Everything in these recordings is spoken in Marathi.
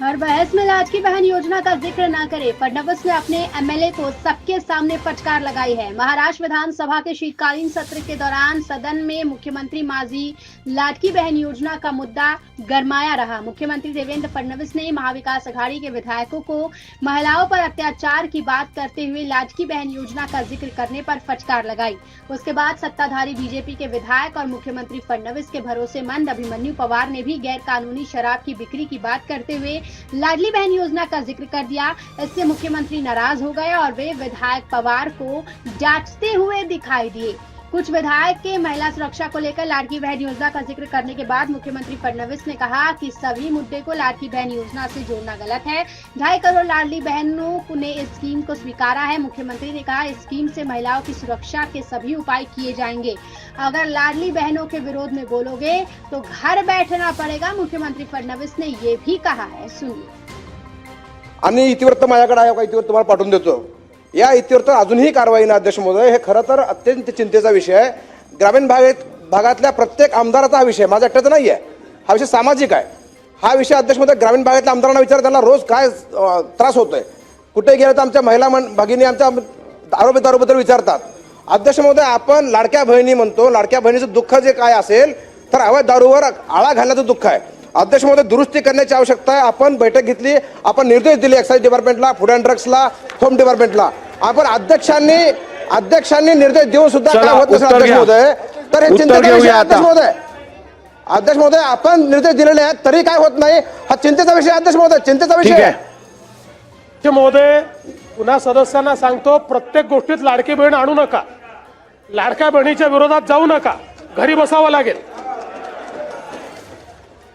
हर बहस में लाडली बहन योजना का जिक्र न करे, फडणवीस ने अपने एमएलए को सबके सामने फटकार लगाई है। महाराष्ट्र विधानसभा के शीतकालीन सत्र के दौरान सदन में मुख्यमंत्री मांझी लाडली बहन योजना का मुद्दा गरमाया रहा। मुख्यमंत्री देवेंद्र फडणवीस ने महाविकास अघाड़ी के विधायकों को महिलाओं पर अत्याचार की बात करते हुए लाडली बहन योजना का जिक्र करने पर फटकार लगाई। उसके बाद सत्ताधारी बीजेपी के विधायक और मुख्यमंत्री फडणवीस के भरोसेमंद अभिमन्यु पवार ने भी गैर कानूनी शराब की बिक्री की बात करते हुए लाडली बहन योजना का जिक्र कर दिया। इससे मुख्यमंत्री नाराज हो गए और वे विधायक पवार को डांटते हुए दिखाई दिए। कुछ विधायक के महिला सुरक्षा को लेकर लाडली बहन योजना का जिक्र करने के बाद मुख्यमंत्री फडणवीस ने कहा कि सभी मुद्दे को लाडली बहन योजना से जोड़ना गलत है। 2.5 करोड़ लाडली बहनों ने इस स्कीम को स्वीकारा है। मुख्यमंत्री ने कहा इस स्कीम से महिलाओं की सुरक्षा के सभी उपाय किए जाएंगे। अगर लाडली बहनों के विरोध में बोलोगे तो घर बैठना पड़ेगा, मुख्यमंत्री फडणवीस ने ये भी कहा है। सुनिए। आणि इतिवृत्त माझ्याकडे आहे, इतिवृत्त तुम्हाला पाठवून देतो। या इतिवृत्त अजूनही कारवाई ना अध्यक्ष महोदय, हे खरं तर अत्यंत चिंतेचा विषय आहे। ग्रामीण भागातल्या प्रत्येक आमदाराचा हा विषय, माझा एकट्याचा नाही आहे, हा विषय सामाजिक आहे। हा विषय अध्यक्ष महोदय ग्रामीण भागातल्या आमदारांना विचार, त्यांना रोज काय त्रास होतोय, कुठे गेलं तर आमच्या महिला भगिनी आमच्या दारूबद्दल विचारतात। अध्यक्ष महोदय, आपण लाडक्या बहिणी म्हणतो, लाडक्या बहिणीचं दुःख जे काय असेल तर अवैध दारूवर आळा घालण्याचं दुःख आहे। अध्यक्ष महोदय, दुरुस्ती करण्याची आवश्यकता आहे। आपण बैठक घेतली, आपण निर्देश दिले एक्साइज डिपार्टमेंटला, फूड अँड ड्रग्सला, होम डिपार्टमेंटला। आपण अध्यक्षांनी निर्देश देऊन सुद्धा काय होत नसेल अध्यक्ष महोदय, तर हे चिंतेचा विषय आहे अध्यक्ष महोदय, आपण निर्देश दिलेले आहेत तरी काय होत नाही, हा चिंतेचा विषय अध्यक्ष महोदय, चिंतेचा विषय आहे। अध्यक्ष महोदय, पुन्हा सदस्यांना सांगतो, प्रत्येक गोष्टीत लाडकी बहीण आणू नका, लाडक्या बहिणीच्या विरोधात जाऊ नका, घरी बसावं लागेल।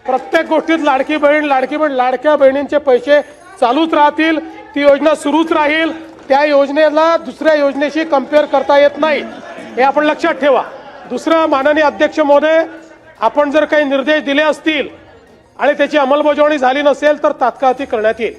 प्रत्येक गोष्टीत लाडकी बहीण लाडक्या बहिणींचे पैसे चालूच राहतील, ती योजना सुरूच राहील, त्या योजनेला दुसऱ्या योजनेशी कंपेअर करता येत नाही, हे आपण लक्षात ठेवा। दुसरं, माननीय अध्यक्ष महोदय, आपण जर काही निर्देश दिले असतील आणि त्याची अंमलबजावणी झाली नसेल तर तात्काळ ती करण्यात येईल।